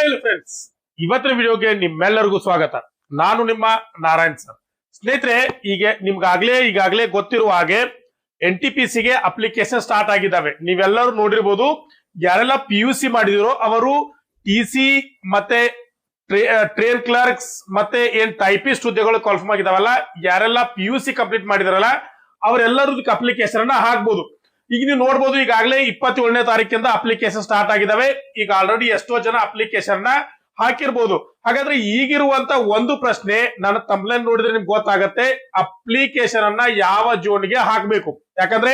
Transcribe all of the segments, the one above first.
Hi friends, ಇವತ್ತಿನ ವಿಡಿಯೋಗೆ ನಿಮ್ಮೆಲ್ಲರಿಗೂ ಸ್ವಾಗತ. ನಾನು ನಿಮ್ಮ ನಾರಾಯಣ್ ಸರ್. ಸ್ನೇಹಿತರೆ, ಈಗಾಗಲೇ ಗೊತ್ತಿರುವ ಹಾಗೆ NTPC ಗೆ ಅಪ್ಲಿಕೇಶನ್ ಸ್ಟಾರ್ಟ್ ಆಗಿದ್ದಾವೆ. ನೀವೆಲ್ಲರೂ ನೋಡಿರ್ಬೋದು. ಯಾರೆಲ್ಲ PUC ಮಾಡಿದಿರೋ ಅವರು TC ಮತ್ತೆ ಟ್ರೇನ್ ಕ್ಲರ್ಕ್ಸ್ ಮತ್ತೆ ಏನ್ ಟೈಪಿಸ್ಟ್ ಹುದ್ದೆಗಳು ಕಾಲ್ಫಾರ್ಮ್ ಆಗಿದಾವಲ್ಲ, ಯಾರೆಲ್ಲ PUC ಕಂಪ್ಲೀಟ್ ಮಾಡಿದಾರಲ್ಲ ಅವರೆಲ್ಲರೂ ಅಪ್ಲಿಕೇಶನ್ ಅನ್ನ ಹಾಕ್ಬೋದು. ಈಗ ನೀವು ನೋಡ್ಬೋದು, ಈಗಾಗಲೇ 27ನೇ ತಾರೀಕಿಂದ ಅಪ್ಲಿಕೇಶನ್ ಸ್ಟಾರ್ಟ್ ಆಗಿದಾವೆ. ಈಗ ಆಲ್ರೆಡಿ ಎಷ್ಟೋ ಜನ ಅಪ್ಲಿಕೇಶನ್ ನ ಹಾಕಿರ್ಬೋದು. ಹಾಗಾದ್ರೆ ಈಗಿರುವಂತ ಒಂದು ಪ್ರಶ್ನೆ, ನಾನು ತಮ್ಲೈನ್ ನೋಡಿದ್ರೆ ನಿಮ್ಗೆ ಗೊತ್ತಾಗತ್ತೆ, ಅಪ್ಲಿಕೇಶನ್ ಅನ್ನ ಯಾವ ಜೋನ್ಗೆ ಹಾಕ್ಬೇಕು. ಯಾಕಂದ್ರೆ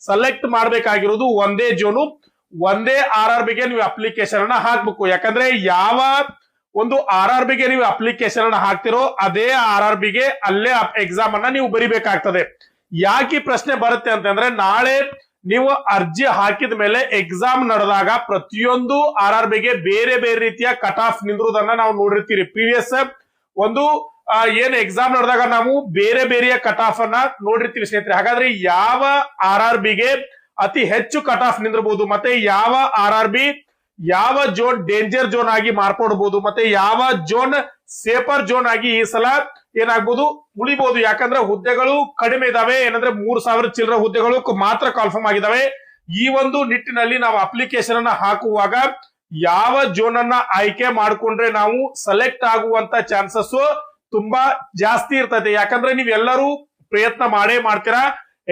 ಸೆಲೆಕ್ಟ್ ಮಾಡ್ಬೇಕಾಗಿರೋದು ಒಂದೇ ಜೋನು, ಒಂದೇ RRB ಗೆ ನೀವು ಅಪ್ಲಿಕೇಶನ್ ಅನ್ನ ಹಾಕ್ಬೇಕು. ಯಾಕಂದ್ರೆ ಯಾವ ಒಂದು RRB ಗೆ ನೀವು ಅಪ್ಲಿಕೇಶನ್ ಅನ್ನ ಹಾಕ್ತಿರೋ ಅದೇ RRB ಗೆ ಅಲ್ಲೇ ಎಕ್ಸಾಮ್ ಅನ್ನ ನೀವು ಬರಿಬೇಕಾಗ್ತದೆ. ಯಾಕೆ ಪ್ರಶ್ನೆ ಬರುತ್ತೆ ಅಂತಂದ್ರೆ, ನಾಳೆ ನೀವು ಅರ್ಜಿ ಹಾಕಿದ ಮೇಲೆ ಎಕ್ಸಾಮ್ ನಡೆದಾಗ ಪ್ರತಿಯೊಂದು RRB ಗೆ ಬೇರೆ ಬೇರೆ ರೀತಿಯ ಕಟ್ ಆಫ್ ನಿಂದಿರುವುದನ್ನ ನಾವು ನೋಡಿರ್ತೀರಿ. ಪ್ರೀವಿಯಸ್ ಒಂದು ಏನ್ ಎಕ್ಸಾಮ್ ನಡೆದಾಗ ನಾವು ಬೇರೆ ಬೇರೆಯ ಕಟ್ ಆಫ್ ಅನ್ನ ನೋಡಿರ್ತೀವಿ ಸ್ನೇಹಿತರೆ. ಹಾಗಾದ್ರೆ ಯಾವ RRB ಗೆ ಅತಿ ಹೆಚ್ಚು ಕಟ್ ಆಫ್ ನಿಂದಿರಬಹುದು, ಮತ್ತೆ ಯಾವ RRB ಯಾವ ಜೋನ್ ಡೇಂಜರ್ ಜೋನ್ ಆಗಿ ಮಾರ್ಪಡಬಹುದು, ಮತ್ತೆ ಯಾವ ಜೋನ್ ಸೇಫರ್ ಜೋನ್ ಆಗಿ ಈ ಸಲ ಏನಾಗ್ಬೋದು ಉಳಿಬಹುದು. ಯಾಕಂದ್ರೆ ಹುದ್ದೆಗಳು ಕಡಿಮೆ ಇದಾವೆ, ಏನಂದ್ರೆ 3000 ಚಿಲ್ಲರ ಹುದ್ದೆಗಳು ಮಾತ್ರ ಕಾಲ್ಫಾರ್ಮ್ ಆಗಿದಾವೆ. ಈ ಒಂದು ನಿಟ್ಟಿನಲ್ಲಿ ನಾವು ಅಪ್ಲಿಕೇಶನ್ ಅನ್ನ ಹಾಕುವಾಗ ಯಾವ ಜೋನ್ ಅನ್ನ ಆಯ್ಕೆ ಮಾಡ್ಕೊಂಡ್ರೆ ನಾವು ಸೆಲೆಕ್ಟ್ ಆಗುವಂತ ಚಾನ್ಸಸ್ ತುಂಬಾ ಜಾಸ್ತಿ ಇರ್ತದೆ. ಯಾಕಂದ್ರೆ ನೀವೆಲ್ಲರೂ ಪ್ರಯತ್ನ ಮಾಡೇ ಮಾಡ್ತೀರಾ,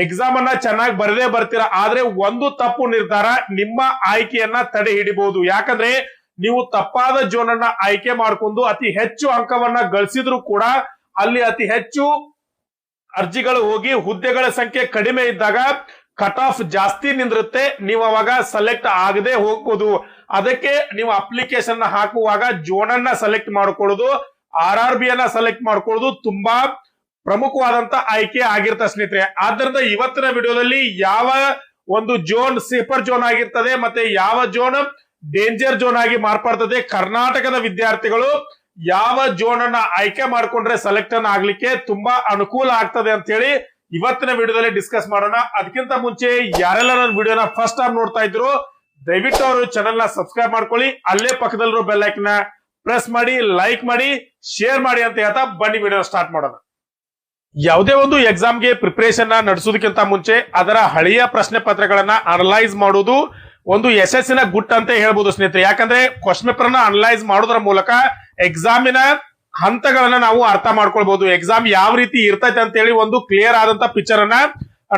ಎಕ್ಸಾಮ್ ಅನ್ನ ಚೆನ್ನಾಗಿ ಬರದೇ ಬರ್ತೀರಾ. ಆದ್ರೆ ಒಂದು ತಪ್ಪು ನಿರ್ಧಾರ ನಿಮ್ಮ ಆಯ್ಕೆಯನ್ನ ತಡೆ ಹಿಡಿಬಹುದು. ಯಾಕಂದ್ರೆ ನೀವು ತಪ್ಪಾದ ಜೋನ್ ಅನ್ನ ಆಯ್ಕೆ ಮಾಡ್ಕೊಂಡು ಅತಿ ಹೆಚ್ಚು ಅಂಕವನ್ನ ಗಳಿಸಿದ್ರು ಕೂಡ ಅಲ್ಲಿ ಅತಿ ಹೆಚ್ಚು ಅರ್ಜಿಗಳು ಹೋಗಿ ಹುದ್ದೆಗಳ ಸಂಖ್ಯೆ ಕಡಿಮೆ ಇದ್ದಾಗ ಕಟ್ ಆಫ್ ಜಾಸ್ತಿ ನಿಂದಿರುತ್ತೆ. ನೀವು ಅವಾಗ ಸೆಲೆಕ್ಟ್ ಆಗದೆ ಹೋಗ್ಬೋದು. ಅದಕ್ಕೆ ನೀವು ಅಪ್ಲಿಕೇಶನ್ ಹಾಕುವಾಗ ಜೋನ್ ಅನ್ನ ಸೆಲೆಕ್ಟ್ ಮಾಡ್ಕೊಳ್ಳೋದು, RRB ಅನ್ನ ಸೆಲೆಕ್ಟ್ ಮಾಡ್ಕೊಳ್ಳೋದು ತುಂಬಾ ಪ್ರಮುಖವಾದಂತ ಆಯ್ಕೆ ಆಗಿರ್ತ ಸ್ನೇಹಿತರೆ. ಆದ್ರಿಂದ ಇವತ್ತಿನ ವಿಡಿಯೋದಲ್ಲಿ ಯಾವ ಒಂದು ಜೋನ್ ಸೇಫರ್ ಜೋನ್ ಆಗಿರ್ತದೆ ಮತ್ತೆ ಯಾವ ಜೋನ್ ಡೇಂಜರ್ ಜೋನ್ ಆಗಿ ಮಾರ್ಪಡ್ತದೆ, ಕರ್ನಾಟಕದ ವಿದ್ಯಾರ್ಥಿಗಳು ಯಾವ ಜೋನ್ ಅನ್ನ ಆಯ್ಕೆ ಮಾಡ್ಕೊಂಡ್ರೆ ಸೆಲೆಕ್ಟ್ ಅನ್ನ ಆಗ್ಲಿಕ್ಕೆ ತುಂಬಾ ಅನುಕೂಲ ಆಗ್ತದೆ ಅಂತ ಹೇಳಿ ಇವತ್ತಿನ ವಿಡಿಯೋದಲ್ಲಿ ಡಿಸ್ಕಸ್ ಮಾಡೋಣ. ಅದಕ್ಕಿಂತ ಮುಂಚೆ ಯಾರೆಲ್ಲ ನನ್ನ ವಿಡಿಯೋನ ಫಸ್ಟ್ ಟೈಮ್ ನೋಡ್ತಾ ಇದ್ರು ದಯವಿಟ್ಟು ಅವರು ಚಾನೆಲ್ ನ ಸಬ್ಸ್ಕ್ರೈಬ್ ಮಾಡ್ಕೊಳ್ಳಿ, ಅಲ್ಲೇ ಪಕ್ಕದಲ್ಲಿರೋ ಬೆಲ್ ಐಕನ್ ಪ್ರೆಸ್ ಮಾಡಿ, ಲೈಕ್ ಮಾಡಿ, ಶೇರ್ ಮಾಡಿ ಅಂತ ಹೇಳ್ತಾ ಬನ್ನಿ ವಿಡಿಯೋ ಸ್ಟಾರ್ಟ್ ಮಾಡೋಣ. ಯಾವುದೇ ಒಂದು ಎಕ್ಸಾಮ್ಗೆ ಪ್ರಿಪರೇಷನ್ ನಡೆಸೋದಕ್ಕಿಂತ ಮುಂಚೆ ಅದರ ಹಳೆಯ ಪ್ರಶ್ನೆ ಪತ್ರಗಳನ್ನ ಅನಲೈಸ್ ಮಾಡೋದು ಒಂದು ಯಶಸ್ಸಿನ ಗುಟ್ ಅಂತ ಹೇಳ್ಬೋದು ಸ್ನೇಹಿತರೆ. ಯಾಕಂದ್ರೆ ಕ್ವಶನ್ ಪೇಪರ್ ನ ಅನಲೈಸ್ ಮಾಡೋದ್ರ ಮೂಲಕ ಎಕ್ಸಾಮಿನ ಹಂತಗಳನ್ನ ನಾವು ಅರ್ಥ ಮಾಡ್ಕೊಳ್ಬಹುದು. ಎಕ್ಸಾಮ್ ಯಾವ ರೀತಿ ಇರ್ತೈತೆ ಅಂತ ಹೇಳಿ ಒಂದು ಕ್ಲಿಯರ್ ಆದಂತ ಪಿಕ್ಚರ್ ಅನ್ನ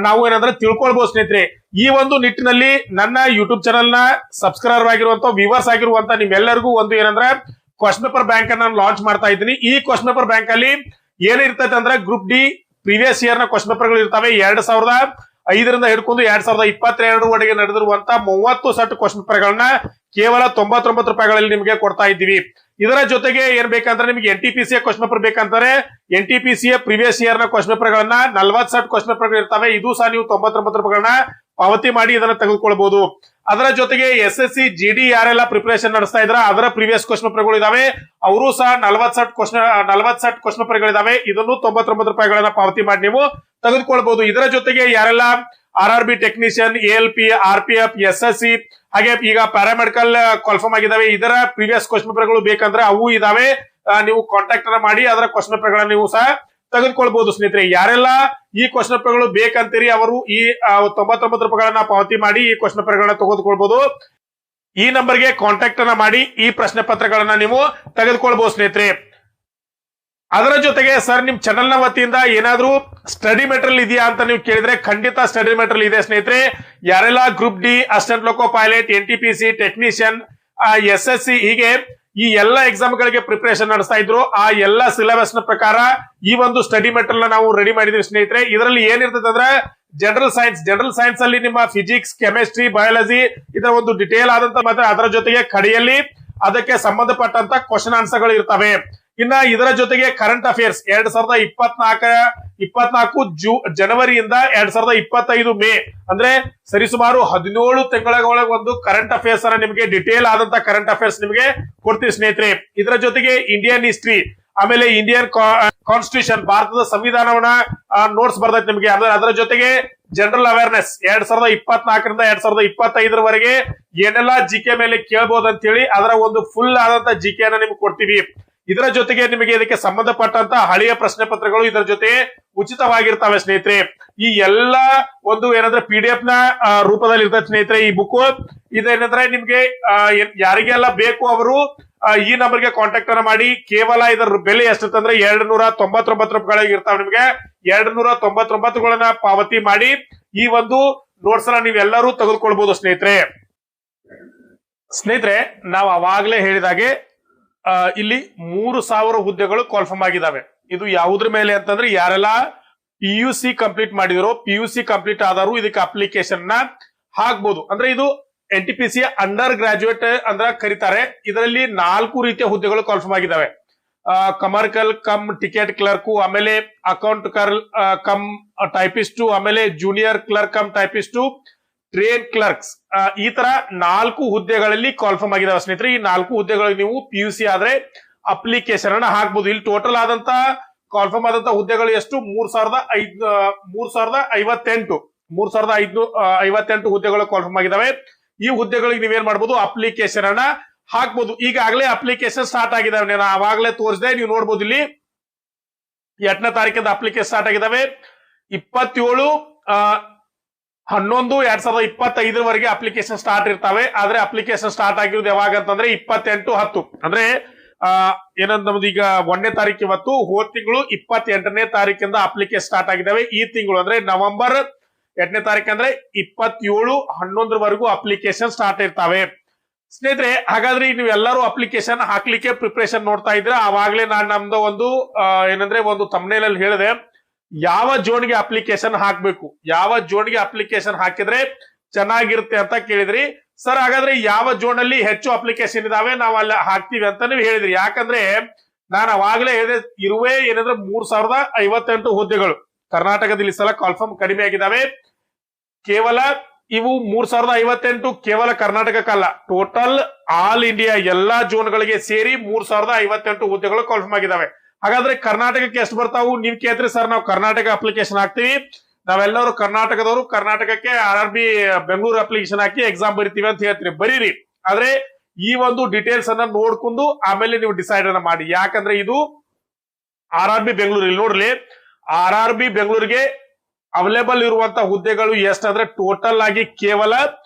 ನಾವು ಏನಂದ್ರೆ ತಿಳ್ಕೊಳ್ಬಹುದು ಸ್ನೇಹಿತರೆ. ಈ ಒಂದು ನಿಟ್ಟಿನಲ್ಲಿ ನನ್ನ ಯೂಟ್ಯೂಬ್ ಚಾನೆಲ್ ನ ಸಬ್ಸ್ಕ್ರೈಬರ್ ಆಗಿರುವಂತ ವ್ಯೂವರ್ಸ್ ಆಗಿರುವಂತ ನಿಮ್ಮೆಲ್ಲರಿಗೂ ಒಂದು ಏನಂದ್ರೆ ಕ್ವಶನ್ ಪೇಪರ್ ಬ್ಯಾಂಕ್ ಅನ್ನ ಲಾಂಚ್ ಮಾಡ್ತಾ ಇದ್ದೀನಿ. ಈ ಕ್ವಶನ್ ಪೇಪರ್ ಬ್ಯಾಂಕ್ ಅಲ್ಲಿ ಏನಿರ್ತೈತೆ ಅಂದ್ರೆ ಗ್ರೂಪ್ ಡಿ ಪ್ರೀವಿಯಸ್ ಇಯರ್ ನ ಕ್ವಶನ್ ಪೇಪರ್ ಗಳು ಇರ್ತವೆ. 2005ರಿಂದ ಹಿಡ್ಕೊಂಡು 2022 ನಡೆದಿರುವಂತ 30 ಸೆಟ್ ಕ್ವಶನ್ ಪೇಪರ್ ಗಳನ್ನ ಕೇವಲ 99 ರೂಪಾಯಿಗಳಲ್ಲಿ ನಿಮಗೆ ಕೊಡ್ತಾ ಇದ್ದೀವಿ. ಇದರ ಜೊತೆಗೆ ಏನ್ ಬೇಕಂದ್ರೆ ನಿಮಗೆ NTPC ಕ್ವಶನ್ ಪೇಪರ್ ಬೇಕಂತಾರೆ NTPC ಪ್ರೀವಿಯಸ್ ಇಯರ್ ನ ಕ್ವಶನ್ ಪೇಪರ್ ಗಳನ್ನ 40 ಸೆಟ್ ಕ್ವಶನ್ ಪೇಪರ್ ಇರ್ತವೆ. ಇದು ಸಹ ನೀವು 99 ರೂಪಾಯಿಗಳನ್ನ ಪಾವತಿ ಮಾಡಿ ಇದನ್ನ ತೆಗೆದುಕೊಳ್ಬಹುದು. ಅದರ ಜೊತೆಗೆ SSC GD ಯಾರೆಲ್ಲ ಪ್ರಿಪರೇಷನ್ ನಡೆಸ್ತಾ ಇದ್ರ ಅದರ ಪ್ರೀವಿಯಸ್ ಕ್ವಶನ್ ಪೇಪರ್ ಗಳು ಇದಾವೆ, ಅವರು ಸಹ 40 ಸೆಟ್ ಕ್ವಶನ್ ಪೇಪರ್ ಗಳಿದಾವೆ. ಇದನ್ನು 99 ರೂಪಾಯಿಗಳನ್ನ ಪಾವತಿ ಮಾಡಿ ನೀವು ತೆಗೆದುಕೊಳ್ಬಹುದು. ಇದರ ಜೊತೆಗೆ ಯಾರೆಲ್ಲ RRB technician, ALP, RPF, SSC ಹಾಗೆ ಈಗ ಪ್ಯಾರಾಮೆಡಿಕಲ್ ಕಾಲ್ಫಾರ್ಮ್ ಆಗಿದಾವೆ, ಇದರ ಪ್ರೀವಿಯಸ್ ಕ್ವಶನ್ ಪೇಪರ್ ಗಳು ಬೇಕಂದ್ರೆ ಅವು ಇದಾವೆ. ನೀವು ಕಾಂಟ್ಯಾಕ್ಟ್ ಅನ್ನ ಮಾಡಿ ಅದರ ಕ್ವಶನ್ ಪೇಪರ್ ಗಳನ್ನ ನೀವು ಸಹ ತೆಗೆದುಕೊಳ್ಬಹುದು ಸ್ನೇಹಿತರೆ. ಯಾರೆಲ್ಲ ಈ ಕ್ವಶನ್ ಪೇಪರ್ ಗಳು ಬೇಕಂತೀರಿ ಅವರು ಈ 99 ರೂಪಾಯಿಗಳನ್ನ ಪಾವತಿ ಮಾಡಿ ಈ ಕ್ವಶನ್ ಪೇಪರ್ ಗಳನ್ನ ತೆಗೆದುಕೊಳ್ಬಹುದು. ಈ ನಂಬರ್ಗೆ ಕಾಂಟ್ಯಾಕ್ಟ್ ಅನ್ನ ಮಾಡಿ ಈ ಪ್ರಶ್ನೆ ಪತ್ರಗಳನ್ನ ನೀವು ತೆಗೆದುಕೊಳ್ಬಹುದು ಸ್ನೇಹಿತರೆ. ಅದರ ಜೊತೆಗೆ ಸರ್ ನಿಮ್ ಚಾನೆಲ್ ನ ವತಿಯಿಂದ ಏನಾದ್ರೂ ಸ್ಟಡಿ ಮೆಟೀರಿಯಲ್ ಇದೆಯಾ ಅಂತ ನೀವು ಕೇಳಿದ್ರೆ ಖಂಡಿತ ಸ್ಟಡಿ ಮೆಟೀರಿಯಲ್ ಇದೆ ಸ್ನೇಹಿತರೆ. ಯಾರೆಲ್ಲ ಗ್ರೂಪ್ ಡಿ, ಅಸಿಸ್ಟೆಂಟ್ ಲೋಕೋ ಪೈಲಟ್, NTPC ಟೆಕ್ನಿಷಿಯನ್, SSC ಹೀಗೆ ಈ ಎಲ್ಲ ಎಕ್ಸಾಮ್ ಗಳಿಗೆ ಪ್ರಿಪರೇಷನ್ ನಡೆಸ್ತಾ ಇದ್ರು ಆ ಎಲ್ಲ ಸಿಲೆಬಸ್ ನ ಪ್ರಕಾರ ಈ ಒಂದು ಸ್ಟಡಿ ಮೆಟೀರಿಯಲ್ ನಾವು ರೆಡಿ ಮಾಡಿದ್ವಿ ಸ್ನೇಹಿತರೆ. ಇದರಲ್ಲಿ ಏನಿರ್ತದೆ ಅಂದ್ರೆ ಜನರಲ್ ಸೈನ್ಸ್ ಅಲ್ಲಿ ನಿಮ್ಮ ಫಿಸಿಕ್ಸ್, ಕೆಮಿಸ್ಟ್ರಿ, ಬಯಾಲಜಿ ಇದರ ಒಂದು ಡಿಟೇಲ್ ಆದಂತ ಮತ್ತೆ ಅದರ ಜೊತೆಗೆ ಕಡೆಯಲ್ಲಿ ಅದಕ್ಕೆ ಸಂಬಂಧಪಟ್ಟಂತ ಕ್ವಶನ್ ಆನ್ಸರ್ ಗಳು ಇರ್ತವೆ. ಇನ್ನ ಇದರ ಜೊತೆಗೆ ಕರೆಂಟ್ ಅಫೇರ್ಸ್ 2024 ಜನವರಿಯಿಂದ 2025 ಮೇ ಅಂದ್ರೆ ಸರಿಸುಮಾರು 17 ತಿಂಗಳ ಒಂದು ಕರೆಂಟ್ ಅಫೇರ್ಸ್ ಅನ್ನ ನಿಮಗೆ ಡಿಟೇಲ್ ಆದಂತ ಕರೆಂಟ್ ಅಫೇರ್ಸ್ ನಿಮಗೆ ಕೊಡ್ತೀವಿ ಸ್ನೇಹಿತರೆ. ಇದರ ಜೊತೆಗೆ ಇಂಡಿಯನ್ ಹಿಸ್ಟ್ರಿ, ಆಮೇಲೆ ಇಂಡಿಯನ್ ಕಾನ್ಸ್ಟಿಟ್ಯೂಷನ್ ಭಾರತದ ಸಂವಿಧಾನವನ್ನ ನೋಟ್ಸ್ ಬರ್ತೈತೆ ನಿಮಗೆ. ಅದರ ಜೊತೆಗೆ ಜನರಲ್ ಅವೇರ್ನೆಸ್ 2024ರಿಂದ 2025ರವರೆಗೆ ಏನೆಲ್ಲ ಜಿಕೆ ಮೇಲೆ ಕೇಳಬಹುದು ಅಂತ ಹೇಳಿ ಅದರ ಒಂದು ಫುಲ್ ಆದಂತ ಜಿಕೆ ಅನ್ನ ನಿಮ್ಗೆ ಕೊಡ್ತೀವಿ. ಇದರ ಜೊತೆಗೆ ನಿಮಗೆ ಇದಕ್ಕೆ ಸಂಬಂಧಪಟ್ಟಂತ ಹಳೆಯ ಪ್ರಶ್ನೆ ಪತ್ರಗಳು ಇದರ ಜೊತೆ ಉಚಿತವಾಗಿರ್ತವೆ ಸ್ನೇಹಿತರೆ. ಈ ಎಲ್ಲಾ ಒಂದು ಏನಂದ್ರೆ PDF ನ ರೂಪದಲ್ಲಿ ಇರ್ತದೆ ಸ್ನೇಹಿತರೆ ಈ ಬುಕ್. ಇದೇನಂದ್ರೆ ನಿಮ್ಗೆ ಯಾರಿಗೆಲ್ಲ ಬೇಕು ಅವರು ಈ ನಂಬರ್ಗೆ ಕಾಂಟ್ಯಾಕ್ಟ್ ಅನ್ನ ಮಾಡಿ. ಕೇವಲ ಇದರ ಬೆಲೆ ಎಷ್ಟಂತಂದ್ರೆ 299 ರೂಪಾಯಿಗಳಿಗೆ ಇರ್ತಾವೆ. ನಿಮ್ಗೆ 299ಗಳನ್ನ ಪಾವತಿ ಮಾಡಿ ಈ ಒಂದು ನೋಟ್ಸ್ ಅನ್ನ ನೀವೆಲ್ಲರೂ ತೆಗೆದುಕೊಳ್ಬಹುದು ಸ್ನೇಹಿತರೆ. ನಾವು ಅವಾಗ್ಲೇ ಹೇಳಿದಾಗೆ ಇಲ್ಲಿ 3000 ಹುದ್ದೆಗಳು ಕಾಲ್ಫರ್ಮ್ ಆಗಿದ್ದಾವೆ. ಇದು ಯಾವುದ್ರ ಮೇಲೆ ಅಂತಂದ್ರೆ ಯಾರೆಲ್ಲ PUC ಕಂಪ್ಲೀಟ್ ಮಾಡಿದ್ರು, PUC ಕಂಪ್ಲೀಟ್ ಆದರೂ ಇದಕ್ಕೆ ಅಪ್ಲಿಕೇಶನ್ ನ ಹಾಕ್ಬಹುದು. ಅಂದ್ರೆ ಇದು NTPC ಅಂಡರ್ ಗ್ರಾಜುಯೇಟ್ ಅಂದ್ರೆ ಕರೀತಾರೆ. ಇದರಲ್ಲಿ 4 ರೀತಿಯ ಹುದ್ದೆಗಳು ಕಾಲ್ಫರ್ಮ್ ಆಗಿದ್ದಾವೆ. ಕಮರ್ಕಲ್ ಕಮ್ ಟಿಕೆಟ್ ಕ್ಲರ್ಕ್, ಆಮೇಲೆ ಅಕೌಂಟ್ ಕಮ್ ಟೈಪಿಸ್ಟ್, ಆಮೇಲೆ junior clerk come typist, train clerks. ಈ ತರ 4 ಹುದ್ದೆಗಳಲ್ಲಿ ಕಾಲ್ಫರ್ಮ್ ಆಗಿದಾವೆ ಸ್ನೇಹಿತರೆ. ಈ 4 ಹುದ್ದೆಗಳಿಗೆ ನೀವು PUC ಆದ್ರೆ ಅಪ್ಲಿಕೇಶನ್ ಅನ್ನ ಹಾಕ್ಬಹುದು. ಇಲ್ಲಿ ಟೋಟಲ್ ಆದಂತ ಕಾಲ್ಫರ್ಮ್ ಆದಂತ ಹುದ್ದೆಗಳು ಎಷ್ಟು? 3558 ಹುದ್ದೆಗಳು ಕಾಲ್ಫರ್ಮ್ ಆಗಿದಾವೆ. ಈ ಹುದ್ದೆಗಳಿಗೆ ನೀವೇನ್ ಮಾಡ್ಬೋದು? ಅಪ್ಲಿಕೇಶನ್ ಅನ್ನ ಹಾಕ್ಬಹುದು. ಈಗಾಗಲೇ ಅಪ್ಲಿಕೇಶನ್ ಸ್ಟಾರ್ಟ್ ಆಗಿದಾವೆ. ನಾನು ಅವಾಗಲೇ ತೋರಿಸಿದೆ, ನೀವು ನೋಡ್ಬೋದು ಇಲ್ಲಿ 8ನೇ ತಾರೀಕಿಂದ ಅಪ್ಲಿಕೇಶನ್ ಸ್ಟಾರ್ಟ್ ಆಗಿದಾವೆ. 27/11/2025 ಅಪ್ಲಿಕೇಶನ್ ಸ್ಟಾರ್ಟ್ ಇರ್ತಾವೆ. ಆದ್ರೆ ಅಪ್ಲಿಕೇಶನ್ ಸ್ಟಾರ್ಟ್ ಆಗಿರೋದು ಯಾವಾಗ ಅಂತಂದ್ರೆ 28/10 ಅಂದ್ರೆ ಏನಂತ ನಮ್ದು ಈಗ 1ನೇ ತಾರೀಕು ಇವತ್ತು, ಹೋದ ತಿಂಗಳು 28ನೇ ತಾರೀಕಿಂದ ಅಪ್ಲಿಕೇಶನ್ ಸ್ಟಾರ್ಟ್ ಆಗಿದಾವೆ. ಈ ತಿಂಗಳು ಅಂದ್ರೆ ನವೆಂಬರ್ 8ನೇ ತಾರೀಕು ಅಂದ್ರೆ 27/11 ಅಪ್ಲಿಕೇಶನ್ ಸ್ಟಾರ್ಟ್ ಇರ್ತಾವೆ ಸ್ನೇಹಿತರೆ. ಹಾಗಾದ್ರೆ ನೀವು ಎಲ್ಲರೂ ಅಪ್ಲಿಕೇಶನ್ ಹಾಕ್ಲಿಕ್ಕೆ ಪ್ರಿಪರೇಷನ್ ನೋಡ್ತಾ ಇದ್ರೆ, ಆವಾಗ್ಲೇ ನಾನು ನಮ್ದು ಒಂದು ಏನಂದ್ರೆ ಒಂದು ಥಂಬ್ನೇಲ್ ಅಲ್ಲಿ ಹೇಳಿದೆ ಯಾವ ಜೋನ್ಗೆ ಅಪ್ಲಿಕೇಶನ್ ಹಾಕ್ಬೇಕು, ಯಾವ ಜೋನ್ಗೆ ಅಪ್ಲಿಕೇಶನ್ ಹಾಕಿದ್ರೆ ಚೆನ್ನಾಗಿರುತ್ತೆ ಅಂತ ಕೇಳಿದ್ರಿ. ಸರ್ ಹಾಗಾದ್ರೆ ಯಾವ ಜೋನ್ ಅಲ್ಲಿ ಹೆಚ್ಚು ಅಪ್ಲಿಕೇಶನ್ ಇದಾವೆ ನಾವು ಅಲ್ಲಿ ಹಾಕ್ತಿವಿ ಅಂತ ನೀವು ಹೇಳಿದ್ರಿ. ಯಾಕಂದ್ರೆ ನಾನು ಅವಾಗಲೇ ಹೇಳಿದೆ ಇರುವೆ ಏನಂದ್ರೆ 3058 ಹುದ್ದೆಗಳು ಕರ್ನಾಟಕದಲ್ಲಿ ಸಲ ಕಾಲ್ಫರ್ಮ್ ಕಡಿಮೆ ಆಗಿದ್ದಾವೆ. ಕೇವಲ ಇವು 3058 ಕೇವಲ ಕರ್ನಾಟಕಕ್ಕಲ್ಲ, ಟೋಟಲ್ ಆಲ್ ಇಂಡಿಯಾ ಎಲ್ಲಾ ಜೋನ್ಗಳಿಗೆ ಸೇರಿ 3058 ಹುದ್ದೆಗಳು ಕಾಲ್ಫರ್ಮ್ ಆಗಿದ್ದಾವೆ. ಹಾಗಾದ್ರೆ ಕರ್ನಾಟಕಕ್ಕೆ ಎಷ್ಟು ಬರ್ತಾವು ನೀವ್ ಕೇಳ್ತೀರಿ. ಸರ್ ನಾವು ಕರ್ನಾಟಕ ಅಪ್ಲಿಕೇಶನ್ ಹಾಕ್ತಿವಿ, ನಾವೆಲ್ಲರೂ ಕರ್ನಾಟಕದವರು, ಕರ್ನಾಟಕಕ್ಕೆ RRB ಬೆಂಗಳೂರು ಅಪ್ಲಿಕೇಶನ್ ಹಾಕಿ ಎಕ್ಸಾಮ್ ಬರಿತೀವಿ ಅಂತ ಹೇಳ್ತೀರಿ. ಬರೀರಿ, ಆದ್ರೆ ಈ ಒಂದು ಡೀಟೇಲ್ಸ್ ಅನ್ನ ನೋಡ್ಕೊಂಡು ಆಮೇಲೆ ನೀವು ಡಿಸೈಡ್ ಅನ್ನ ಮಾಡಿ. ಯಾಕಂದ್ರೆ ಇದು RRB ಬೆಂಗಳೂರು, ಇಲ್ಲಿ ನೋಡ್ಲಿ RRB ಬೆಂಗಳೂರಿಗೆ ಅವೈಲೇಬಲ್ ಇರುವಂತ ಹುದ್ದೆಗಳು ಎಷ್ಟಂದ್ರೆ ಟೋಟಲ್ ಆಗಿ ಕೇವಲ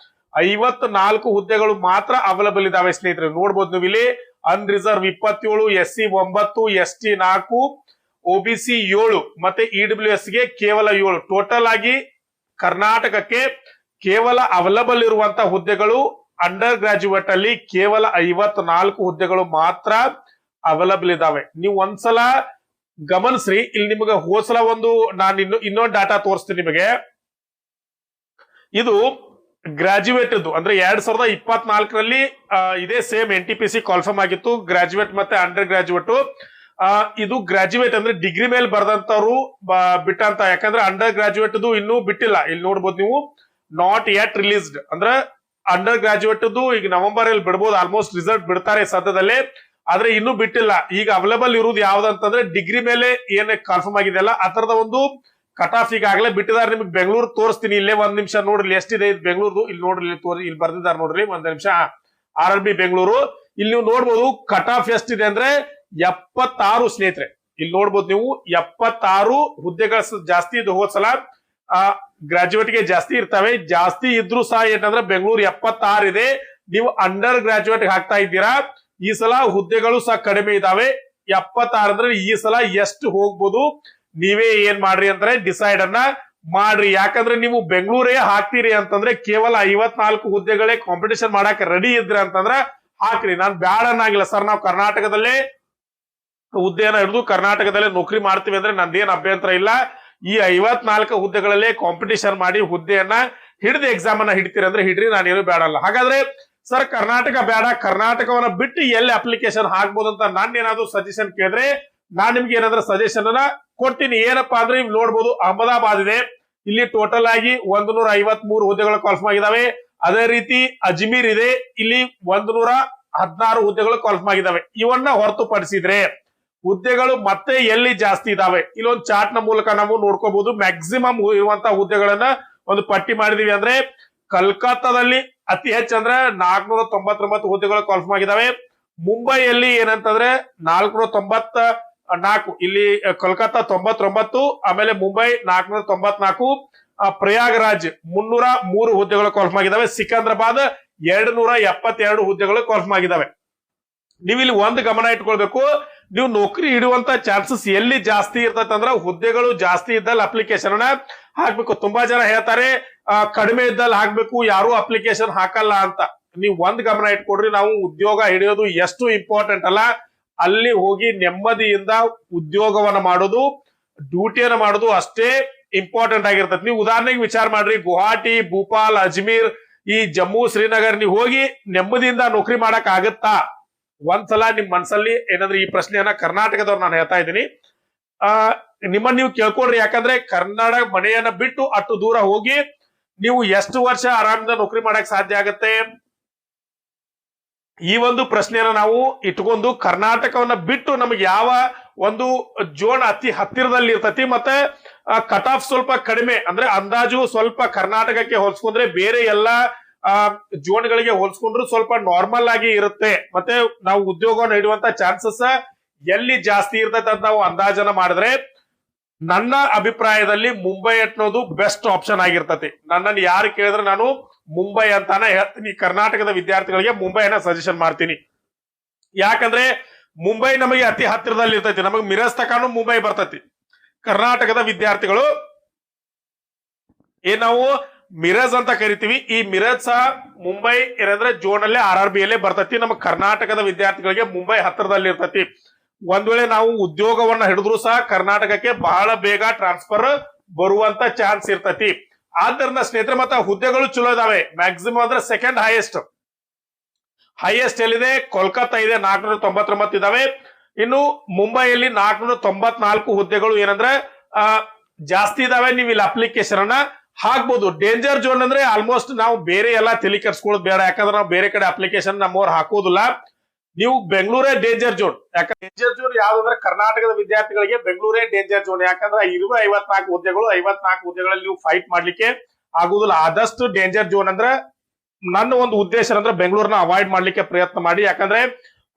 54 ಹುದ್ದೆಗಳು ಮಾತ್ರ ಅವೈಲೇಬಲ್ ಇದಾವೆ ಸ್ನೇಹಿತರೆ. ನೋಡ್ಬೋದು ನೀವು ಇಲ್ಲಿ ಅನ್ರಿಸರ್ವ್ 27, SC 9, ST 4, OBC 7 ಮತ್ತೆ EWS ಗೆ ಕೇವಲ 7. ಟೋಟಲ್ ಆಗಿ ಕರ್ನಾಟಕಕ್ಕೆ ಕೇವಲ ಅವೈಲೇಬಲ್ ಇರುವಂತ ಹುದ್ದೆಗಳು ಅಂಡರ್ ಗ್ರಾಜುಯೇಟ್ ಅಲ್ಲಿ ಕೇವಲ 54 ಹುದ್ದೆಗಳು ಮಾತ್ರ ಅವೈಲೇಬಲ್ ಇದಾವೆ. ನೀವು ಒಂದ್ಸಲ ಗಮನಿಸ್ರಿ. ಇಲ್ಲಿ ನಿಮಗೆ ಹೋದ್ಸಲ ನಾನು ಇನ್ನೊಂದು ಡಾಟಾ ತೋರಿಸ್ತೀನಿ ನಿಮಗೆ. ಇದು ಗ್ರಾಜುಯೇಟ್ ಅಂದ್ರೆ 2024ರಲ್ಲಿ ಇದೇ ಸೇಮ್ NTPC ಕಾಲ್ಫರ್ಮ್ ಆಗಿತ್ತು, ಗ್ರಾಜುಯೇಟ್ ಮತ್ತೆ ಅಂಡರ್ ಗ್ರಾಜುಯೇಟ್. ಇದು ಗ್ರಾಜುಯೇಟ್ ಅಂದ್ರೆ ಡಿಗ್ರಿ ಮೇಲೆ ಬರೆದಂತವ್ರು ಬಿಟ್ಟಂತ, ಯಾಕಂದ್ರೆ ಅಂಡರ್ ಗ್ರಾಜುಯೇಟ್ ಇನ್ನೂ ಬಿಟ್ಟಿಲ್ಲ. ಇಲ್ಲಿ ನೋಡ್ಬೋದು ನೀವು ನಾಟ್ ಯೆಟ್ ರಿಲೀಸ್ಡ್ ಅಂದ್ರೆ ಅಂಡರ್ ಗ್ರಾಜುಯೇಟ್ ಈಗ ನವೆಂಬರ್ ಅಲ್ಲಿ ಬಿಡ್ಬೋದು, ಆಲ್ಮೋಸ್ಟ್ ರಿಸಲ್ಟ್ ಬಿಡ್ತಾರೆ ಸದ್ಯದಲ್ಲೇ, ಆದ್ರೆ ಇನ್ನೂ ಬಿಟ್ಟಿಲ್ಲ. ಈಗ ಅವೈಲೇಬಲ್ ಇರುವುದು ಯಾವ್ದಂತಂದ್ರೆ ಡಿಗ್ರಿ ಮೇಲೆ ಏನ್ ಕಾನ್ಫರ್ಮ್ ಆಗಿದೆಯಲ್ಲ ಅದರದ ಒಂದು ಕಟ್ ಆಫ್ ಈಗಾಗಲೇ ಬಿಟ್ಟಿದ್ದಾರೆ. ನಿಮ್ಗೆ ಬೆಂಗಳೂರು ತೋರಿಸ್ತೀನಿ, ಇಲ್ಲೇ ಒಂದ್ ನಿಮಿಷ ನೋಡ್ರಿ ಎಷ್ಟಿದೆ ಬೆಂಗಳೂರು. ಇಲ್ಲಿ ನೋಡ್ರಿ, ಇಲ್ಲಿ ಬರ್ದಿದ್ದಾರೆ ನೋಡ್ರಿ, ಒಂದ್ ನಿಮಿಷ. RRB ಬೆಂಗಳೂರು ಇಲ್ಲಿ ನೀವು ನೋಡ್ಬೋದು ಕಟ್ ಆಫ್ ಎಷ್ಟಿದೆ ಅಂದ್ರೆ 76 ಸ್ನೇಹಿತರೆ. ಇಲ್ಲಿ ನೋಡ್ಬೋದು ನೀವು 76 ಹುದ್ದೆಗಳು ಜಾಸ್ತಿ ಇದು. ಹೋದ್ಸಲ ಗ್ರಾಜುಯೇಟ್ ಗೆ ಜಾಸ್ತಿ ಇರ್ತವೆ, ಜಾಸ್ತಿ ಇದ್ರು ಸಹ ಏನಂದ್ರೆ ಬೆಂಗಳೂರು 76 ಇದೆ. ನೀವು ಅಂಡರ್ ಗ್ರಾಜುಯೇಟ್ ಹಾಕ್ತಾ ಇದ್ದೀರಾ, ಈ ಸಲ ಹುದ್ದೆಗಳು ಸಹ ಕಡಿಮೆ ಇದಾವೆ. 76 ಅಂದ್ರೆ ಈ ಸಲ ಎಷ್ಟು ಹೋಗ್ಬೋದು ನೀವೇ ಏನ್ ಮಾಡ್ರಿ ಅಂದ್ರೆ ಡಿಸೈಡ್ ಅನ್ನ ಮಾಡ್ರಿ. ಯಾಕಂದ್ರೆ ನೀವು ಬೆಂಗಳೂರೇ ಹಾಕ್ತೀರಿ ಅಂತಂದ್ರೆ ಕೇವಲ 54 ಹುದ್ದೆಗಳೇ ಕಾಂಪಿಟೇಷನ್ ಮಾಡಕ್ ರೆಡಿ ಇದ್ರಿ ಅಂತಂದ್ರೆ ಹಾಕ್ರಿ. ನಾನ್ ಬ್ಯಾಡ ಅನ್ನಂಗಿಲ್ಲ ಸರ್, ನಾವು ಕರ್ನಾಟಕದಲ್ಲೇ ಹುದ್ದೆಯನ್ನ ಹಿಡಿದು ಕರ್ನಾಟಕದಲ್ಲೇ ನೌಕರಿ ಮಾಡ್ತೀವಿ ಅಂದ್ರೆ ನಂದೇನ್ ಅಭ್ಯಂತರ ಇಲ್ಲ. ಈ 54 ಹುದ್ದೆಗಳಲ್ಲೇ ಕಾಂಪಿಟೇಷನ್ ಮಾಡಿ ಹುದ್ದೆಯನ್ನ ಹಿಡಿದು ಎಕ್ಸಾಮ್ ಅನ್ನ ಹಿಡಿತೀರಿ ಅಂದ್ರೆ ಹಿಡ್ರಿ, ನಾನೇನು ಬೇಡಲ್ಲ. ಹಾಗಾದ್ರೆ ಸರ್ ಕರ್ನಾಟಕ ಬೇಡ, ಕರ್ನಾಟಕವನ್ನ ಬಿಟ್ಟು ಎಲ್ಲಿ ಅಪ್ಲಿಕೇಶನ್ ಹಾಕ್ಬೋದು ಅಂತ ನಾನು ಏನಾದ್ರು ಸಜೆಷನ್ ಕೇಳಿದ್ರೆ ನಾನ್ ನಿಮ್ಗೆ ಏನಾದ್ರೂ ಸಜೆಷನ್ ಅನ್ನ ಕೊಡ್ತೀನಿ. ಏನಪ್ಪಾ ಅಂದ್ರೆ ನೀವು ನೋಡ್ಬೋದು ಅಹಮದಾಬಾದ್ ಇದೆ, ಇಲ್ಲಿ ಟೋಟಲ್ ಆಗಿ 153 ಹುದ್ದೆಗಳು ಕಾಲ್ಫರ್ಮ್ ಆಗಿದಾವೆ. ಅದೇ ರೀತಿ ಅಜ್ಮೀರ್ ಇದೆ, ಇಲ್ಲಿ 116 ಹುದ್ದೆಗಳು ಕಾಲ್ಫರ್ಮ್ ಆಗಿದಾವೆ. ಇವನ್ನ ಹೊರತುಪಡಿಸಿದ್ರೆ ಹುದ್ದೆಗಳು ಮತ್ತೆ ಎಲ್ಲಿ ಜಾಸ್ತಿ ಇದಾವೆ ಇಲ್ಲೊಂದು ಚಾರ್ಟ್ ನ ಮೂಲಕ ನಾವು ನೋಡ್ಕೋಬಹುದು. ಮ್ಯಾಕ್ಸಿಮಮ್ ಇರುವಂತಹ ಹುದ್ದೆಗಳನ್ನ ಒಂದು ಪಟ್ಟಿ ಮಾಡಿದೀವಿ ಅಂದ್ರೆ ಕಲ್ಕತ್ತಾದಲ್ಲಿ ಅತಿ ಹೆಚ್ಚು ಅಂದ್ರೆ 499 ಹುದ್ದೆಗಳು ಕಾಲ್ಫಾರ್ಮ್ ಆಗಿದಾವೆ. ಮುಂಬೈಯಲ್ಲಿ ಏನಂತಂದ್ರೆ 494, ಇಲ್ಲಿ ಕೋಲ್ಕತ್ತಾ 99, ಆಮೇಲೆ ಮುಂಬೈ 494, ಪ್ರಯಾಗರಾಜ್ 303 ಹುದ್ದೆಗಳು ಕಾಲ್ಫಾರ್ಮ್ ಆಗಿದಾವೆ. ಸಿಕಂದ್ರಾಬಾದ್ 272 ಹುದ್ದೆಗಳು ಕಾಲ್ಫಾರ್ಮ್ ಆಗಿದಾವೆ. ನೀವು ಇಲ್ಲಿ ಒಂದು ಗಮನ ಇಟ್ಕೊಳ್ಬೇಕು, ನೀವು ನೌಕರಿ ಹಿಡುವಂತ ಚಾನ್ಸಸ್ ಎಲ್ಲಿ ಜಾಸ್ತಿ ಇರ್ತೈತೆ ಅಂದ್ರೆ ಹುದ್ದೆಗಳು ಜಾಸ್ತಿ ಇದ್ದಲ್ಲಿ ಅಪ್ಲಿಕೇಶನ್ ಅನ್ನ ಹಾಕ್ಬೇಕು. ತುಂಬಾ ಜನ ಹೇಳ್ತಾರೆ ಕಡಿಮೆ ಇದ್ದಲ್ಲಿ ಹಾಕ್ಬೇಕು, ಯಾರು ಅಪ್ಲಿಕೇಶನ್ ಹಾಕಲ್ಲ ಅಂತ. ನೀವು ಒಂದ್ ಗಮನ ಇಟ್ಕೊಡ್ರಿ, ನಾವು ಉದ್ಯೋಗ ಹಿಡಿಯೋದು ಎಷ್ಟು ಇಂಪಾರ್ಟೆಂಟ್ ಅಲ್ಲ, ಅಲ್ಲಿ ಹೋಗಿ ನೆಮ್ಮದಿಯಿಂದ ಉದ್ಯೋಗವನ್ನ ಮಾಡೋದು, ಡ್ಯೂಟಿಯನ್ನ ಮಾಡೋದು ಅಷ್ಟೇ ಇಂಪಾರ್ಟೆಂಟ್ ಆಗಿರ್ತದೆ. ನೀವು ಉದಾಹರಣೆಗೆ ವಿಚಾರ ಮಾಡ್ರಿ, ಗುವಾಹಟಿ, ಭೂಪಾಲ್, ಅಜ್ಮೀರ್, ಈ ಜಮ್ಮು, ಶ್ರೀನಗರ್ ನೀವು ಹೋಗಿ ನೆಮ್ಮದಿಯಿಂದ ನೌಕರಿ ಮಾಡಕ್ ಆಗತ್ತಾ? ಒಂದ್ಸಲ ನಿಮ್ ಮನ್ಸಲ್ಲಿ ಏನಂದ್ರೆ ಈ ಪ್ರಶ್ನೆಯನ್ನ ಕರ್ನಾಟಕದವ್ರು ನಾನು ಹೇಳ್ತಾ ಇದ್ದೀನಿ, ನಿಮ್ಮನ್ನ ನೀವು ಕೇಳ್ಕೊಡ್ರಿ. ಯಾಕಂದ್ರೆ ಕನ್ನಡ ಮನೆಯನ್ನ ಬಿಟ್ಟು ಅಷ್ಟು ದೂರ ಹೋಗಿ ನೀವು ಎಷ್ಟು ವರ್ಷ ಆರಾಮದಿಂದ ನೌಕರಿ ಮಾಡಕ್ ಸಾಧ್ಯ ಆಗತ್ತೆ? ಈ ಒಂದು ಪ್ರಶ್ನೆಯನ್ನ ನಾವು ಇಟ್ಕೊಂಡು ಕರ್ನಾಟಕವನ್ನ ಬಿಟ್ಟು ನಮಗೆ ಯಾವ ಒಂದು ಜೋನ್ ಅತಿ ಹತ್ತಿರದಲ್ಲಿ ಇರ್ತತಿ, ಮತ್ತೆ ಕಟ್ ಆಫ್ ಸ್ವಲ್ಪ ಕಡಿಮೆ ಅಂದ್ರೆ ಅಂದಾಜು ಸ್ವಲ್ಪ ಕರ್ನಾಟಕಕ್ಕೆ ಹೋಲಿಸ್ಕೊಂಡ್ರೆ ಬೇರೆ ಎಲ್ಲಾ ಜೋನ್ಗಳಿಗೆ ಹೋಲಿಸ್ಕೊಂಡ್ರು ಸ್ವಲ್ಪ ನಾರ್ಮಲ್ ಆಗಿ ಇರುತ್ತೆ. ಮತ್ತೆ ನಾವು ಉದ್ಯೋಗವನ್ನು ಹಿಡಿಯುವಂತ ಚಾನ್ಸಸ್ ಎಲ್ಲಿ ಜಾಸ್ತಿ ಇರ್ತೈತೆ ಅಂತ ನಾವು ಅಂದಾಜನ ಮಾಡಿದ್ರೆ ನನ್ನ ಅಭಿಪ್ರಾಯದಲ್ಲಿ ಮುಂಬೈ ಅನ್ನೋದು ಬೆಸ್ಟ್ ಆಪ್ಷನ್ ಆಗಿರ್ತತಿ. ನನ್ನನ್ನು ಯಾರು ಕೇಳಿದ್ರೆ ನಾನು ಮುಂಬೈ ಅಂತಾನೆ ಹೇಳ್ತೀನಿ. ಕರ್ನಾಟಕದ ವಿದ್ಯಾರ್ಥಿಗಳಿಗೆ ಮುಂಬೈನ ಸಜೆಷನ್ ಮಾಡ್ತೀನಿ. ಯಾಕಂದ್ರೆ ಮುಂಬೈ ನಮಗೆ ಅತಿ ಹತ್ತಿರದಲ್ಲಿ ಇರ್ತೈತಿ, ನಮಗೆ ಮಿರಜ್ ತಕಾನು ಮುಂಬೈ ಬರ್ತೈತಿ. ಕರ್ನಾಟಕದ ವಿದ್ಯಾರ್ಥಿಗಳು ನಾವು ಮಿರಜ್ ಅಂತ ಕರಿತೀವಿ, ಈ ಮಿರಜ್ ಸಹ ಮುಂಬೈ ಏನಂದ್ರೆ ಜೋನ್ ಅಲ್ಲೇ RRB ಅಲ್ಲೇ ಬರ್ತೈತಿ. ನಮ್ಮ ಕರ್ನಾಟಕದ ವಿದ್ಯಾರ್ಥಿಗಳಿಗೆ ಮುಂಬೈ ಹತ್ತಿರದಲ್ಲಿ ಇರ್ತೈತಿ. ಒಂದ್ ವೇಳೆ ನಾವು ಉದ್ಯೋಗವನ್ನ ಹಿಡಿದ್ರು ಸಹ ಕರ್ನಾಟಕಕ್ಕೆ ಬಹಳ ಬೇಗ ಟ್ರಾನ್ಸ್ಫರ್ ಬರುವಂತ ಚಾನ್ಸ್ ಇರ್ತೈತಿ. ಆದ್ದರಿಂದ ಸ್ನೇಹಿತರೆ, ಮತ್ತೆ ಹುದ್ದೆಗಳು ಚಲೋ ಇದಾವೆ. ಮ್ಯಾಕ್ಸಿಮಮ್ ಅಂದ್ರೆ ಸೆಕೆಂಡ್ ಹೈಯೆಸ್ಟ್ ಎಲ್ಲಿದೆ? ಕೋಲ್ಕತ್ತಾ ಇದೆ, 499 ಇದಾವೆ. ಇನ್ನು ಮುಂಬೈಯಲ್ಲಿ 494 ಹುದ್ದೆಗಳು ಏನಂದ್ರೆ ಜಾಸ್ತಿ ಇದಾವೆ. ನೀವು ಇಲ್ಲಿ ಅಪ್ಲಿಕೇಶನ್ ಅನ್ನ ಹಾಕ್ಬೋದು. ಡೇಂಜರ್ ಜೋನ್ ಅಂದ್ರೆ ಆಲ್ಮೋಸ್ಟ್ ನಾವು ಬೇರೆ ಎಲ್ಲಾ ತಲೆ ಕೆಡ್ಸ್ಕೊಳ್ಳೋದು ಬೇಡ, ಯಾಕಂದ್ರೆ ನಾವು ಬೇರೆ ಕಡೆ ಅಪ್ಲಿಕೇಶನ್ ನಮ್ಮವ್ರು ಹಾಕೋದಿಲ್ಲ. ನೀವು ಬೆಂಗಳೂರೇ ಡೇಂಜರ್ ಜೋನ್. ಯಾಕಂದ್ರೆ ಡೇಂಜರ್ ಜೋನ್ ಯಾವ್ದಂದ್ರೆ ಕರ್ನಾಟಕದ ವಿದ್ಯಾರ್ಥಿಗಳಿಗೆ ಬೆಂಗಳೂರೇ ಡೇಂಜರ್ ಜೋನ್. ಯಾಕಂದ್ರೆ ಇರುವ 54 ಹುದ್ದೆಗಳು, 54 ಹುದ್ದೆಗಳಲ್ಲಿ ನೀವು ಫೈಟ್ ಮಾಡ್ಲಿಕ್ಕೆ ಆಗುದಿಲ್ಲ. ಆದಷ್ಟು ಡೇಂಜರ್ ಜೋನ್ ಅಂದ್ರೆ ನನ್ನ ಒಂದು ಉದ್ದೇಶ ಅಂದ್ರೆ ಬೆಂಗಳೂರನ್ನ ಅವಾಯ್ಡ್ ಮಾಡ್ಲಿಕ್ಕೆ ಪ್ರಯತ್ನ ಮಾಡಿ. ಯಾಕಂದ್ರೆ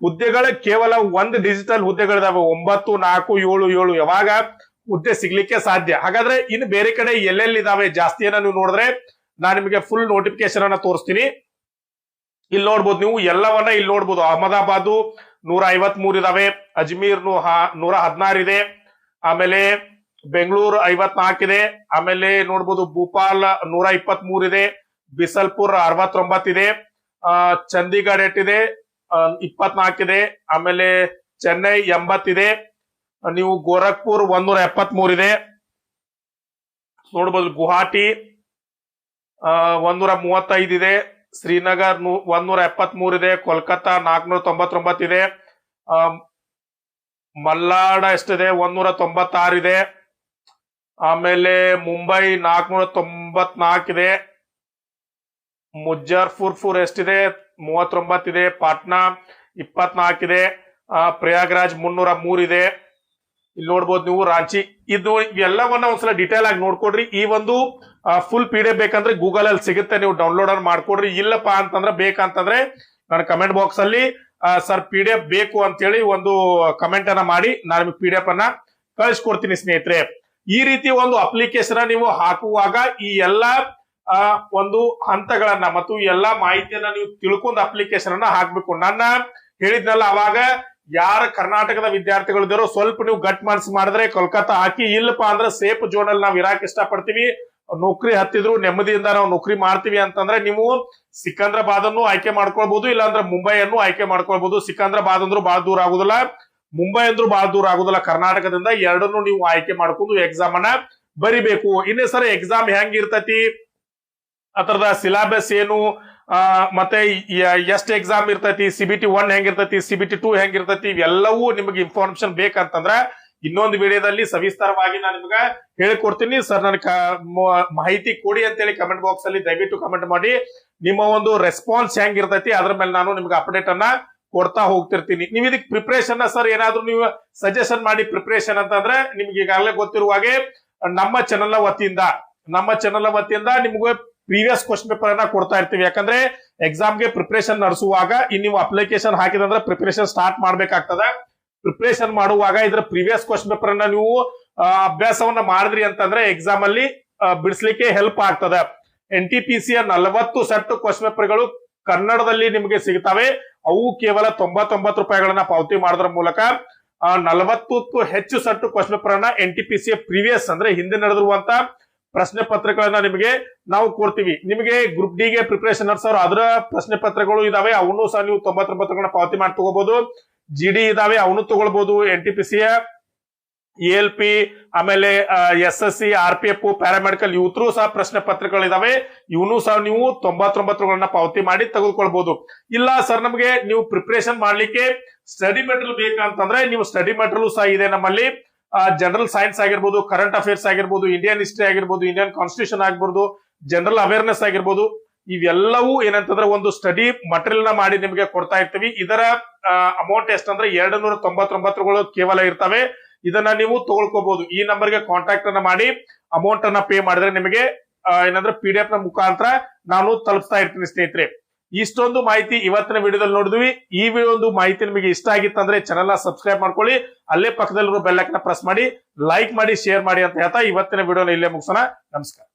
ಹುದ್ದೆಗಳು ಕೇವಲ ಒಂದು ಡಿಜಿಟಲ್ ಹುದ್ದೆಗಳಿದಾವೆ, 9, 4, 7, 7 ಯಾವಾಗ ಹುದ್ದೆ ಸಿಗ್ಲಿಕ್ಕೆ ಸಾಧ್ಯ. ಹಾಗಾದ್ರೆ ಇನ್ನು ಬೇರೆ ಕಡೆ ಎಲ್ಲೆಲ್ಲಿ ಇದಾವೆ ಜಾಸ್ತಿಯನ್ನ ನೀವು ನೋಡಿದ್ರೆ ನಾನು ನಿಮಗೆ ಫುಲ್ ನೋಟಿಫಿಕೇಶನ್ ಅನ್ನ ತೋರಿಸ್ತೀನಿ. ಇಲ್ಲಿ ನೋಡ್ಬೋದು, ನೀವು ಎಲ್ಲವನ್ನ ಇಲ್ಲಿ ನೋಡ್ಬೋದು. ಅಹಮದಾಬಾದ್ 153 ಇದಾವೆ, ಅಜ್ಮೀರ್ 116 ಇದೆ, ಆಮೇಲೆ ಬೆಂಗಳೂರು 54 ಇದೆ, ಆಮೇಲೆ ನೋಡ್ಬೋದು ಭೂಪಾಲ್ 123 ಇದೆ, ಬಿಸಲ್ಪುರ್ 69 ಇದೆ, ಚಂಡೀಗಢ ಎಷ್ಟಿದೆ 24 ಇದೆ, ಆಮೇಲೆ ಚೆನ್ನೈ 80 ಇದೆ, ನೀವು ಗೋರಖ್ಪುರ್ 173 ಇದೆ ನೋಡ್ಬೋದು, ಗುವಾಹಟಿ 135 ಇದೆ, ಶ್ರೀನಗರ್ 173 ಇದೆ, ಕೋಲ್ಕತ್ತಾ 499 ಇದೆ, ಮಲ್ನಾಡ ಎಷ್ಟಿದೆ 196 ಇದೆ, ಆಮೇಲೆ ಮುಂಬೈ 494 ಇದೆ, ಮುಜಫರ್ಪುರ್ ಎಷ್ಟಿದೆ 39 ಇದೆ, ಪಾಟ್ನಾ 24 ಇದೆ, ಪ್ರಯಾಗ್ರಾಜ್ 303 ಇದೆ. ಇಲ್ಲಿ ನೋಡ್ಬೋದು ನೀವು ರಾಂಚಿ. ಇದು ಎಲ್ಲವನ್ನ ಒಂದ್ಸಲ ಡೀಟೇಲ್ ಆಗಿ ನೋಡ್ಕೊಡ್ರಿ. ಈ ಒಂದು ಫುಲ್ PDF ಬೇಕಂದ್ರೆ ಗೂಗಲ್ ಅಲ್ಲಿ ಸಿಗುತ್ತೆ, ನೀವು ಡೌನ್ಲೋಡ್ ಮಾಡ್ಕೊಡ್ರಿ. ಇಲ್ಲಪ್ಪ ಅಂತಂದ್ರೆ ಬೇಕಂತಂದ್ರೆ ನನ್ನ ಕಮೆಂಟ್ ಬಾಕ್ಸ್ ಅಲ್ಲಿ ಸರ್ PDF ಬೇಕು ಅಂತೇಳಿ ಒಂದು ಕಮೆಂಟ್ ಅನ್ನ ಮಾಡಿ ನಾನು ನಿಮಗೆ PDF ಅನ್ನ ಕಳಿಸ್ಕೊಡ್ತೀನಿ ಸ್ನೇಹಿತರೆ. ಈ ರೀತಿ ಒಂದು ಅಪ್ಲಿಕೇಶನ್ ನೀವು ಹಾಕುವಾಗ ಈ ಎಲ್ಲಾ ಒಂದು ಹಂತಗಳನ್ನ ಮತ್ತು ಎಲ್ಲಾ ಮಾಹಿತಿಯನ್ನ ನೀವು ತಿಳ್ಕೊಂಡು ಅಪ್ಲಿಕೇಶನ್ ಅನ್ನ ಹಾಕ್ಬೇಕು. ನನ್ನ ಹೇಳಿದ್ನಲ್ಲ ಅವಾಗ ಯಾರ ಕರ್ನಾಟಕದ ವಿದ್ಯಾರ್ಥಿಗಳಿದ್ದಾರೋ ಸ್ವಲ್ಪ ನೀವು ಗಟ್ ಮನ್ಸ್ ಮಾಡಿದ್ರೆ ಕೋಲ್ಕತ್ತಾ ಹಾಕಿ. ಇಲ್ಲಪ್ಪ ಅಂದ್ರೆ ಸೇಫ್ ಜೋನ್ ಅಲ್ಲಿ ನಾವು ಇರಾಕ್ ಇಷ್ಟಪಡ್ತೀವಿ, ನೌಕರಿ ಹತ್ತಿದ್ರು ನೆಮ್ಮದಿಯಿಂದ ನಾವು ನೌಕರಿ ಮಾಡ್ತೀವಿ ಅಂತಂದ್ರೆ ನೀವು ಸಿಕಂದ್ರಾಬಾದ್ ಅನ್ನು ಆಯ್ಕೆ ಮಾಡ್ಕೊಳ್ಬಹುದು, ಇಲ್ಲಾಂದ್ರೆ ಮುಂಬೈಯನ್ನು ಆಯ್ಕೆ ಮಾಡ್ಕೊಳ್ಬಹುದು. ಸಿಕಂದ್ರಾಬಾದ್ ಅಂದ್ರೂ ಬಹಳ ದೂರ ಆಗುದಿಲ್ಲ, ಮುಂಬೈ ಅಂದ್ರೂ ಬಹಳ ದೂರ ಆಗುದಿಲ್ಲ. ಕರ್ನಾಟಕದಿಂದ ಎರಡನ್ನು ನೀವು ಆಯ್ಕೆ ಮಾಡ್ಕೊಂಡು ಎಕ್ಸಾಮ್ ಅನ್ನ ಬರಿಬೇಕು. ಇನ್ನೇ ಸರಿ ಎಕ್ಸಾಮ್ ಹೆಂಗ್ ಇರ್ತತಿ, ಅದರದ ಸಿಲೆಬಸ್ ಏನು, ಮತ್ತೆ ಎಷ್ಟು ಎಕ್ಸಾಮ್ ಇರ್ತೈತಿ, CBT 1 ಹೆಂಗಿರ್ತೈತಿ, CBT 2 ಹೆಂಗಿರ್ತೈತಿ, ಇವೆಲ್ಲವೂ ನಿಮಗೆ ಇನ್ಫಾರ್ಮೇಶನ್ ಬೇಕಂತಂದ್ರ ಇನ್ನೊಂದು ವಿಡಿಯೋದಲ್ಲಿ ಸವಿಸ್ತಾರವಾಗಿ ನಾನು ನಿಮ್ಗೆ ಹೇಳಿಕೊಡ್ತೀನಿ. ಸರ್ ನನಗೆ ಮಾಹಿತಿ ಕೊಡಿ ಅಂತೇಳಿ ಕಮೆಂಟ್ ಬಾಕ್ಸ್ ಅಲ್ಲಿ ದಯವಿಟ್ಟು ಕಮೆಂಟ್ ಮಾಡಿ. ನಿಮ್ಮ ಒಂದು ರೆಸ್ಪಾನ್ಸ್ ಹೆಂಗಿರ್ತೈತಿ ಅದ್ರ ಮೇಲೆ ನಾನು ನಿಮ್ಗೆ ಅಪ್ಡೇಟ್ ಅನ್ನ ಕೊಡ್ತಾ ಹೋಗ್ತಿರ್ತೀನಿ. ನೀವು ಇದಕ್ಕೆ ಪ್ರಿಪರೇಷನ್ ಸರ್ ಏನಾದ್ರು ನೀವು ಸಜೆಷನ್ ಮಾಡಿ ಪ್ರಿಪರೇಷನ್ ಅಂತಂದ್ರೆ ನಿಮ್ಗೆ ಈಗಾಗಲೇ ಗೊತ್ತಿರುವ ಹಾಗೆ ನಮ್ಮ ಚಾನೆಲ್ ವತಿಯಿಂದ ನಮ್ಮ ಚಾನಲ್ ವತಿಯಿಂದ ನಿಮ್ಗೆ ಪ್ರೀವಿಯಸ್ ಕ್ವಶನ್ ಪೇಪರ್ ಅನ್ನ ಕೊಡ್ತಾ ಇರ್ತೀವಿ. ಯಾಕಂದ್ರೆ ಎಕ್ಸಾಮ್ ಗೆ ಪ್ರಿಪರೇಷನ್ ನಡೆಸುವಾಗ ನೀವು ಅಪ್ಲಿಕೇಶನ್ ಹಾಕಿದಂದ್ರೆ ಪ್ರಿಪರೇಷನ್ ಸ್ಟಾರ್ಟ್ ಮಾಡ್ಬೇಕಾಗ್ತದೆ. ಪ್ರಿಪರೇಷನ್ ಮಾಡುವಾಗ ಇದ್ರ ಪ್ರೀವಿಯಸ್ ಕ್ವಶನ್ ಪೇಪರ್ ಅನ್ನ ನೀವು ಅಭ್ಯಾಸವನ್ನ ಮಾಡಿದ್ರಿ ಅಂತಂದ್ರೆ ಎಕ್ಸಾಮ್ ಅಲ್ಲಿ ಬಿಡಿಸ್ಲಿಕ್ಕೆ ಹೆಲ್ಪ್ ಆಗ್ತದೆ. NTPC 40 ಸೆಟ್ ಕ್ವಶನ್ ಪೇಪರ್ ಗಳು ಕನ್ನಡದಲ್ಲಿ ನಿಮಗೆ ಸಿಗ್ತವೆ. ಅವು ಕೇವಲ 99 ರೂಪಾಯಿಗಳನ್ನ ಪಾವತಿ ಮಾಡೋದ್ರ ಮೂಲಕ 40ಕ್ಕೂ ಹೆಚ್ಚು ಸೆಟ್ ಕ್ವಶನ್ ಪೇಪರ್ ಅನ್ನ NTPC ಪ್ರೀವಿಯಸ್ ಅಂದ್ರೆ ಹಿಂದೆ ನಡೆದಿರುವಂತ ಪ್ರಶ್ನೆ ಪತ್ರಗಳನ್ನ ನಿಮಗೆ ನಾವು ಕೊಡ್ತೀವಿ. ನಿಮಗೆ ಗ್ರೂಪ್ ಡಿ ಗೆ ಪ್ರಿಪರೇಷನ್ ನಡೆಸೋರು ಅದರ ಪ್ರಶ್ನೆ ಪತ್ರಗಳು ಇದಾವೆ, ಅವನು ಸಹ ನೀವು 99 ಪಾವತಿ ಮಾಡಿ ತಗೋಬಹುದು. GD ಇದಾವೆ, ಅವನು ತಗೊಳ್ಬಹುದು. NTPC ALP ಆಮೇಲೆ SSC RPF ಪ್ಯಾರಾಮೆಡಿಕಲ್ ಇವತ್ತು ಸಹ ಪ್ರಶ್ನೆ ಪತ್ರಗಳಿದಾವೆ, ಇವನು ಸಹ ನೀವು 99 ಪಾವತಿ ಮಾಡಿ ತೆಗೆದುಕೊಳ್ಬಹುದು. ಇಲ್ಲ ಸರ್ ನಮಗೆ ನೀವು ಪ್ರಿಪರೇಷನ್ ಮಾಡ್ಲಿಕ್ಕೆ ಸ್ಟಡಿ ಮೆಟೀರಿಯಲ್ ಬೇಕಂತಂದ್ರೆ ನೀವು ಸ್ಟಡಿ ಮೆಟೀರಿಯಲ್ ಸಹ ಇದೆ ನಮ್ಮಲ್ಲಿ. ಜನರಲ್ ಸೈನ್ಸ್ ಆಗಿರ್ಬೋದು, ಕರೆಂಟ್ ಅಫೇರ್ಸ್ ಆಗಿರ್ಬೋದು, ಇಂಡಿಯನ್ ಹಿಸ್ಟ್ರಿ ಆಗಿರ್ಬೋದು, ಇಂಡಿಯನ್ ಕಾನ್ಸ್ಟಿಟ್ಯೂಷನ್ ಆಗಿರ್ಬೋದು, ಜನರಲ್ ಅವೇರ್ನೆಸ್ ಆಗಿರ್ಬೋದು, ಇವೆಲ್ಲವೂ ಏನಂತಂದ್ರೆ ಒಂದು ಸ್ಟಡಿ ಮಟೀರಿಯಲ್ ನ ಮಾಡಿ ನಿಮಗೆ ಕೊಡ್ತಾ ಇರ್ತೀವಿ. ಇದರ ಅಮೌಂಟ್ ಎಷ್ಟಂದ್ರೆ 299 ಕೇವಲ ಇರ್ತವೆ. ಇದನ್ನ ನೀವು ತಗೊಳ್ಕೋಬಹುದು. ಈ ನಂಬರ್ಗೆ ಕಾಂಟ್ಯಾಕ್ಟ್ ಅನ್ನ ಮಾಡಿ ಅಮೌಂಟ್ ಅನ್ನ ಪೇ ಮಾಡಿದ್ರೆ ನಿಮಗೆ ಏನಂದ್ರೆ PDF ನ ಮುಖಾಂತರ ನಾನು ತಲುಪಿಸ್ತಾ ಇರ್ತೀನಿ ಸ್ನೇಹಿತರೆ. ಇಷ್ಟೊಂದು ಮಾಹಿತಿ ಇವತ್ತಿನ ವಿಡಿಯೋದಲ್ಲಿ ನೋಡಿದ್ವಿ. ಈ ಒಂದು ಮಾಹಿತಿ ನಿಮಗೆ ಇಷ್ಟ ಆಗಿತ್ತಂದ್ರೆ ಚಾನೆಲ್ ನ ಸಬ್ಸ್ಕ್ರೈಬ್ ಮಾಡ್ಕೊಳ್ಳಿ, ಅಲ್ಲೇ ಪಕ್ಕದಲ್ಲಿರೋ ಬೆಲ್ ಐಕಾನ್ ಪ್ರೆಸ್ ಮಾಡಿ, ಲೈಕ್ ಮಾಡಿ, ಶೇರ್ ಮಾಡಿ ಅಂತ ಹೇಳ್ತಾ ಇವತ್ತಿನ ವಿಡಿಯೋನ ಇಲ್ಲೇ ಮುಗಿಸೋಣ. ನಮಸ್ಕಾರ.